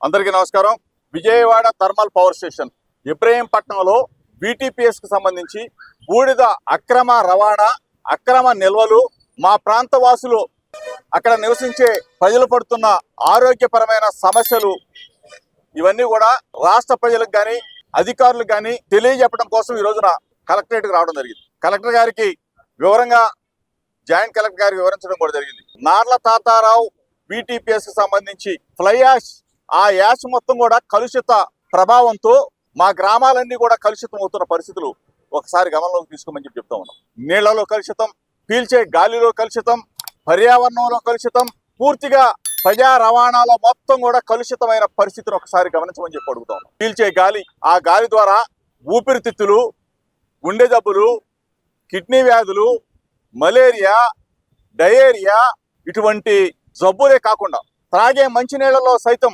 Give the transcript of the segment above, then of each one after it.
అందరికీ నమస్కారం. Vijayawada thermal power station ఇబ్రహీంపట్నంలో VTPS కు సంబంధించి బూడిద అక్రమ రవాణా, అక్రమ నిల్వలు, మా ప్రాంత వాసులు అక్కడ నివసించే ప్రజలు పడుతున్న ఆరోగ్యపరమైన సమస్యలు ఇవన్నీ కూడా రాష్ట్ర ప్రజలకు కానీ అధికారులకు కానీ తెలియజెప్పడం కోసం ఈ రోజున కలెక్టరేట్కి రావడం జరిగింది. కలెక్టర్ గారికి వివరంగా జాయింట్ కలెక్టర్ గారికి వివరించడం కూడా జరిగింది. నార్ల తాతారావు VTPS కు సంబంధించి ఫ్లై యాష్, ఆ యాష్ మొత్తం కూడా కలుషిత ప్రభావంతో మా గ్రామాలన్నీ కూడా కలుషితం అవుతున్న పరిస్థితులు ఒకసారి గమనంలోకి తీసుకోమని చెప్తా ఉన్నాం. నీళ్లలో కలుషితం, పీల్చే గాలిలో కలుషితం, పర్యావరణంలో కలుషితం, పూర్తిగా ప్రజా రవాణాలో మొత్తం కూడా కలుషితమైన పరిస్థితిని ఒకసారి గమనించమని చెప్పి అడుగుతా ఉన్నాం. పీల్చే గాలి, ఆ గాలి ద్వారా ఊపిరితిత్తులు, గుండె జబ్బులు, కిడ్నీ వ్యాధులు, మలేరియా, డయేరియా ఇటువంటి జబ్బులే కాకుండా త్రాగే మంచినీళ్లలో సైతం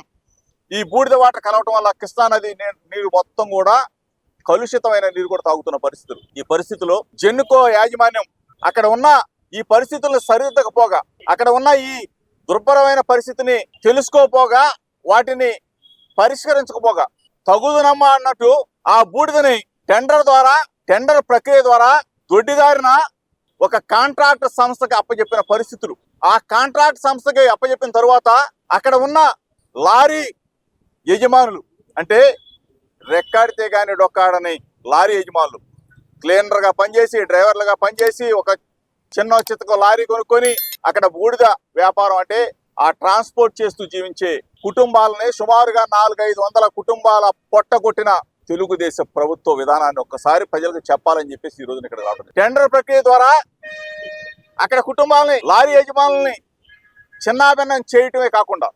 ఈ బూడిద వాటర్ కలవటం వల్ల కృష్ణా నది నీరు మొత్తం కూడా కలుషితమైన నీరు కూడా తాగుతున్న పరిస్థితులు. ఈ పరిస్థితిలో జెన్నుకో యాజమాన్యం అక్కడ ఉన్న ఈ పరిస్థితులను సరిదిద్దకపోగా, అక్కడ ఉన్న ఈ దుర్భరమైన పరిస్థితిని తెలుసుకోపోగా, వాటిని పరిష్కరించకపోగా తగుదునమ్మా అన్నట్టు ఆ బూడిదని టెండర్ ప్రక్రియ ద్వారా దొడ్డిదారిన ఒక కాంట్రాక్ట్ సంస్థకి అప్పచెప్పిన పరిస్థితులు. ఆ కాంట్రాక్ట్ సంస్థకి అప్పచెప్పిన తరువాత అక్కడ ఉన్న లారీ యజమానులు, అంటే రెక్కాడితే కానీ డొక్కాడని లారీ యజమానులు, క్లీనర్గా పనిచేసి, డ్రైవర్లుగా పనిచేసి, ఒక చిన్న చితక లారీ కొనుక్కొని అక్కడ బూడిద వ్యాపారం, అంటే ఆ ట్రాన్స్పోర్ట్ చేస్తూ జీవించే కుటుంబాలని సుమారుగా 400-500 కుటుంబాల పొట్టగొట్టిన తెలుగుదేశం ప్రభుత్వ విధానాన్ని ఒక్కసారి ప్రజలకు చెప్పాలని చెప్పేసి ఈ రోజున ఇక్కడ రావడం. టెండర్ ప్రక్రియ ద్వారా అక్కడ కుటుంబాలని, లారీ యజమానుల్ని చిన్నాభిన్నం చేయటమే కాకుండా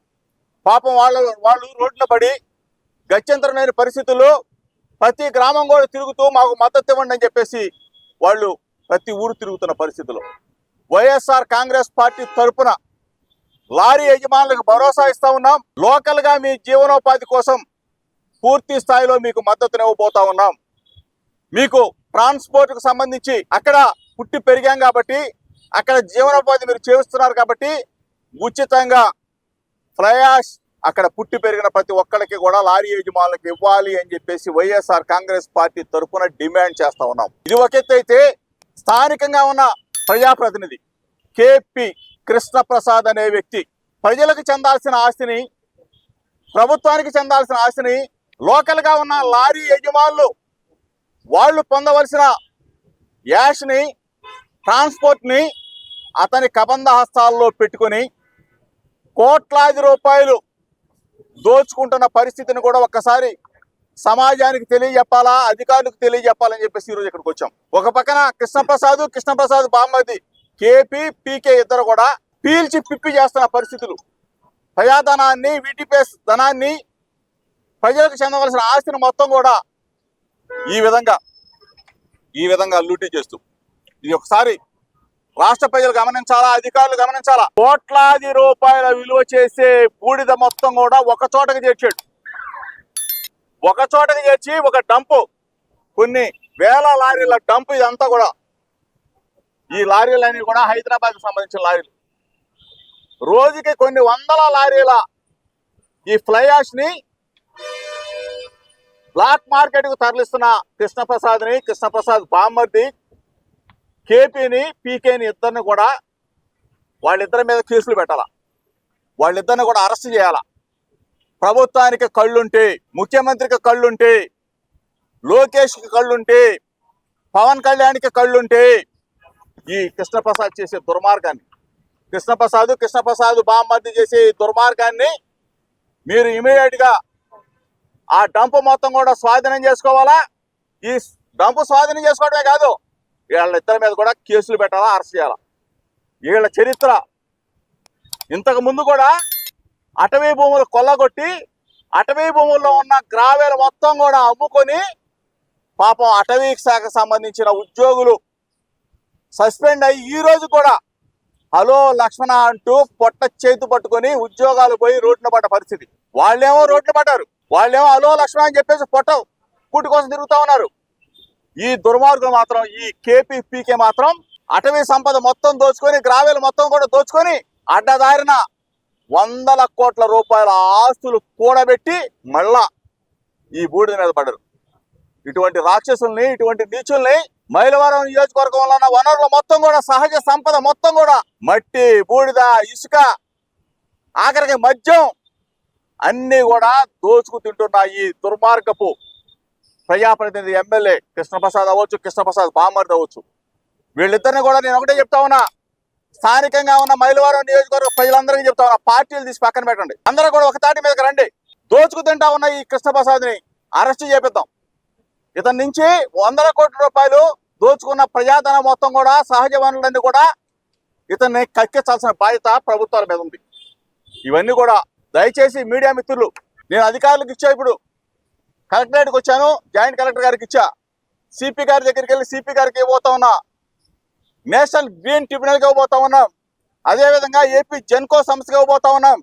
పాపం వాళ్ళు రోడ్డున పడి గత్యంతరం లేని పరిస్థితుల్లో ప్రతి గ్రామం కూడా తిరుగుతూ మాకు మద్దతు ఇవ్వండి అని చెప్పేసి వాళ్ళు ప్రతి ఊరు తిరుగుతున్న పరిస్థితుల్లో వైఎస్ఆర్ కాంగ్రెస్ పార్టీ తరఫున లారీ యజమానులకు భరోసా ఇస్తా ఉన్నాం. లోకల్గా మీ జీవనోపాధి కోసం పూర్తి స్థాయిలో మీకు మద్దతునివ్వబోతా ఉన్నాం. మీకు ట్రాన్స్పోర్ట్కు సంబంధించి అక్కడ పుట్టి పెరిగాం కాబట్టి, అక్కడ జీవనోపాధి మీరు చేస్తున్నారు కాబట్టి ఉచితంగా ఫ్లై యాష్ అక్కడ పుట్టి పెరిగిన ప్రతి ఒక్కరికి కూడా లారీ యజమానులకు ఇవ్వాలి అని చెప్పేసి వైఎస్ఆర్ కాంగ్రెస్ పార్టీ తరఫున డిమాండ్ చేస్తా ఉన్నాం. ఇది ఒక ఎత్తు అయితే, స్థానికంగా ఉన్న ప్రజాప్రతినిధి KP కృష్ణప్రసాద్ అనే వ్యక్తి ప్రజలకు చెందాల్సిన ఆస్తిని, ప్రభుత్వానికి చెందాల్సిన ఆస్తిని లోకల్గా ఉన్న లారీ యజమానులు వాళ్ళు పొందవలసిన యాష్ని, ట్రాన్స్పోర్ట్ని అతని కబంధ హస్తాల్లో పెట్టుకొని కోట్లాది రూపాయలు దోచుకుంటున్న పరిస్థితిని కూడా ఒక్కసారి సమాజానికి తెలియజెప్పాలా, అధికారులకు తెలియజెప్పాలని చెప్పేసి ఈరోజు ఇక్కడికి వచ్చాం. ఒక పక్కన కృష్ణప్రసాద్ బామ్మది KP, PK ఇద్దరు కూడా పీల్చి పిప్పి చేస్తున్న పరిస్థితులు. ప్రజాధనాన్ని, VTPS ధనాన్ని, ప్రజలకు చెందవలసిన ఆస్తిని మొత్తం కూడా ఈ విధంగా లూటీ చేస్తూ, ఇది ఒకసారి రాష్ట్ర ప్రజలు గమనించాలా, అధికారులు గమనించాలా. కోట్లాది రూపాయల విలువ చేసే బూడిద మొత్తం కూడా ఒక చోటకి చేర్చాడు. ఒక చోటకి చేర్చి ఒక డంపు, కొన్ని వేల లారీల డంపు, ఇదంతా కూడా ఈ లారీలన్నీ కూడా హైదరాబాద్కి సంబంధించిన లారీలు. రోజుకి కొన్ని వందల లారీల ఈ ఫ్లై యాష్ని బ్లాక్ మార్కెట్కు తరలిస్తున్న కృష్ణప్రసాద్ బామ్మర్ది KPని, PKని ఇద్దరిని కూడా, వాళ్ళిద్దరి మీద కేసులు పెట్టాలా, వాళ్ళిద్దరిని కూడా అరెస్ట్ చేయాలా. ప్రభుత్వానికి కళ్ళుంటే, ముఖ్యమంత్రికి కళ్ళుంటే, లోకేష్కి కళ్ళుంటే, పవన్ కళ్యాణ్కి కళ్ళుంటే ఈ కృష్ణప్రసాద్ చేసే దుర్మార్గాన్ని, కృష్ణప్రసాద్ బామ్మర్ది చేసే దుర్మార్గాన్ని మీరు ఇమీడియట్గా ఆ డంపు మొత్తం కూడా స్వాధీనం చేసుకోవాలా. ఈ డంపు స్వాధీనం చేసుకోవడమే కాదు, వీళ్ళిద్దరి మీద కూడా కేసులు పెట్టాలా, అరెస్ట్ చేయాలా. వీళ్ళ చరిత్ర ఇంతకు ముందు కూడా అటవీ భూములు కొల్లగొట్టి, అటవీ భూముల్లో ఉన్న గ్రావేలు మొత్తం కూడా అమ్ముకొని పాపం అటవీ శాఖకు సంబంధించిన ఉద్యోగులు సస్పెండ్ అయ్యి ఈ రోజు కూడా హలో లక్ష్మణ అంటూ పొట్ట చేతు పట్టుకొని ఉద్యోగాలు పోయి రోడ్డున పడ్డ పరిస్థితి. వాళ్ళేమో రోడ్లు పడ్డారు, వాళ్ళేమో హలో లక్ష్మణ అని చెప్పేసి పొట్ట కూటి కోసం తిరుగుతా ఉన్నారు. ఈ దుర్మార్గులు మాత్రం, ఈ KP, PK మాత్రం అటవీ సంపద మొత్తం దోచుకొని, గ్రావేలు మొత్తం కూడా దోచుకొని అడ్డదారిన వందల కోట్ల రూపాయల ఆస్తులు కూడబెట్టి మళ్ళా ఈ బూడిద మీద పడ్డారు. ఇటువంటి రాక్షసుల్ని, ఇటువంటి నీచుల్ని మైలవరం నియోజకవర్గంలో ఉన్న వనరులు మొత్తం కూడా, సహజ సంపద మొత్తం కూడా, మట్టి, బూడిద, ఇసుక, ఆఖరికి మద్యం అన్ని కూడా దోచుకు తింటున్న ఈ దుర్మార్గపు ప్రజాప్రతినిధి ఎమ్మెల్యే కృష్ణప్రసాద్ అవ్వచ్చు, కృష్ణప్రసాద్ బామ్మర్ది అవ్వచ్చు, వీళ్ళిద్దరిని కూడా నేను ఒకటే చెప్తా ఉన్నా, స్థానికంగా ఉన్న మైలవరం నియోజకవర్గ ప్రజలందరికీ చెప్తా ఉన్నా, పార్టీలు తీసి పక్కన పెట్టండి, అందరూ కూడా ఒక తాటి మీదకి రండి. దోచుకు తింటా ఉన్న ఈ కృష్ణప్రసాద్ని అరెస్ట్ చేపిద్దాం. ఇతని నుంచి 100 కోట్ల రూపాయలు దోచుకున్న ప్రజాధనం మొత్తం కూడా, సహజ వనరులన్నీ కూడా ఇతన్ని కక్కించాల్సిన బాధ్యత ప్రభుత్వాల మీద ఉంది. ఇవన్నీ కూడా దయచేసి మీడియా మిత్రులు, నేను అధికారులకు ఇచ్చా, ఇప్పుడు కలెక్టరేట్కి వచ్చాను, జాయింట్ కలెక్టర్ గారికి ఇచ్చా, సిపి గారి దగ్గరికి వెళ్ళి సిపి గారికి ఇవ్వబోతా ఉన్నా, నేషనల్ గ్రీన్ ట్రిబ్యునల్కి ఇవ్వబోతా ఉన్నాం, అదేవిధంగా ఏపీ జెన్కో సంస్థకి ఇవ్వబోతా ఉన్నాం.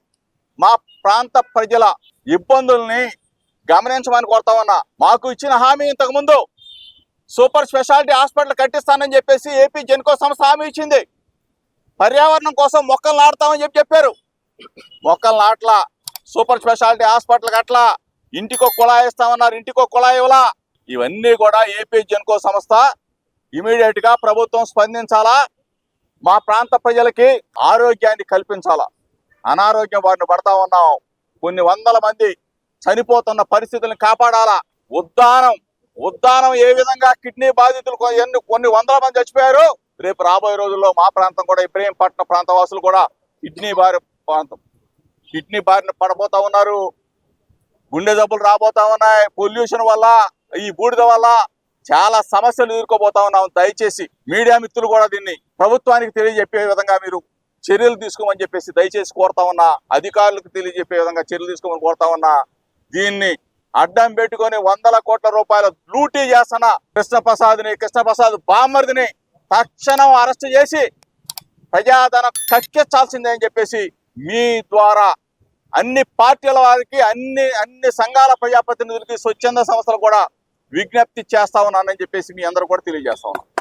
మా ప్రాంత ప్రజల ఇబ్బందుల్ని గమనించమని కోరుతా ఉన్నా. మాకు ఇచ్చిన హామీ ఇంతకుముందు సూపర్ స్పెషాలిటీ హాస్పిటల్ కట్టిస్తానని చెప్పేసి ఏపీ జెన్కో సంస్థ హామీ ఇచ్చింది. పర్యావరణం కోసం మొక్కలు నాటుతామని చెప్పారు. మొక్కలు నాట్లా, సూపర్ స్పెషాలిటీ హాస్పిటల్ అట్లా, ఇంటికో కుళాయి ఇస్తామన్నారు, ఇంటికో కుళాయి ఇవ్వలా. ఇవన్నీ కూడా ఏపీ జెన్కో సంస్థ ఇమీడియట్ గా ప్రభుత్వం స్పందించాలా, మా ప్రాంత ప్రజలకి ఆరోగ్యాన్ని కల్పించాలా. అనారోగ్యం బారిన పడతా ఉన్నాం, కొన్ని వందల మంది చనిపోతున్న పరిస్థితులను కాపాడాలా. ఉద్దానం ఏ విధంగా కిడ్నీ బాధితులు కొన్ని వందల మంది చచ్చిపోయారు, రేపు రాబోయే రోజుల్లో మా ప్రాంతం కూడా, ఇబ్రహీంపట్నం ప్రాంత వాసులు కూడా కిడ్నీ బారిన పడబోతా ఉన్నారు. గుండె జబ్బులు రాబోతా ఉన్నాయి. పొల్యూషన్ వల్ల, ఈ బూడిద వల్ల చాలా సమస్యలు ఎదుర్కోబోతా ఉన్నాం. దయచేసి మీడియా మిత్రులు కూడా దీన్ని ప్రభుత్వానికి తెలియజెప్పే విధంగా మీరు చర్యలు తీసుకోమని చెప్పేసి దయచేసి కోరుతా ఉన్నా. అధికారులకు తెలియజెప్పే విధంగా చర్యలు తీసుకోమని కోరుతా ఉన్నా. దీన్ని అడ్డం పెట్టుకొని 100 కోట్ల రూపాయల లూటీ చేస్తున్న కృష్ణప్రసాద్ బామ్మర్దిని తక్షణం అరెస్ట్ చేసి ప్రజాధనం కక్కించాల్సిందే అని చెప్పేసి మీ ద్వారా అన్ని పార్టీల వారికి, అన్ని సంఘాల ప్రజాప్రతినిధులకి, స్వచ్ఛంద సంస్థలు కూడా విజ్ఞప్తి చేస్తా ఉన్నానని చెప్పేసి మీ అందరూ కూడా తెలియజేస్తా ఉన్నాను.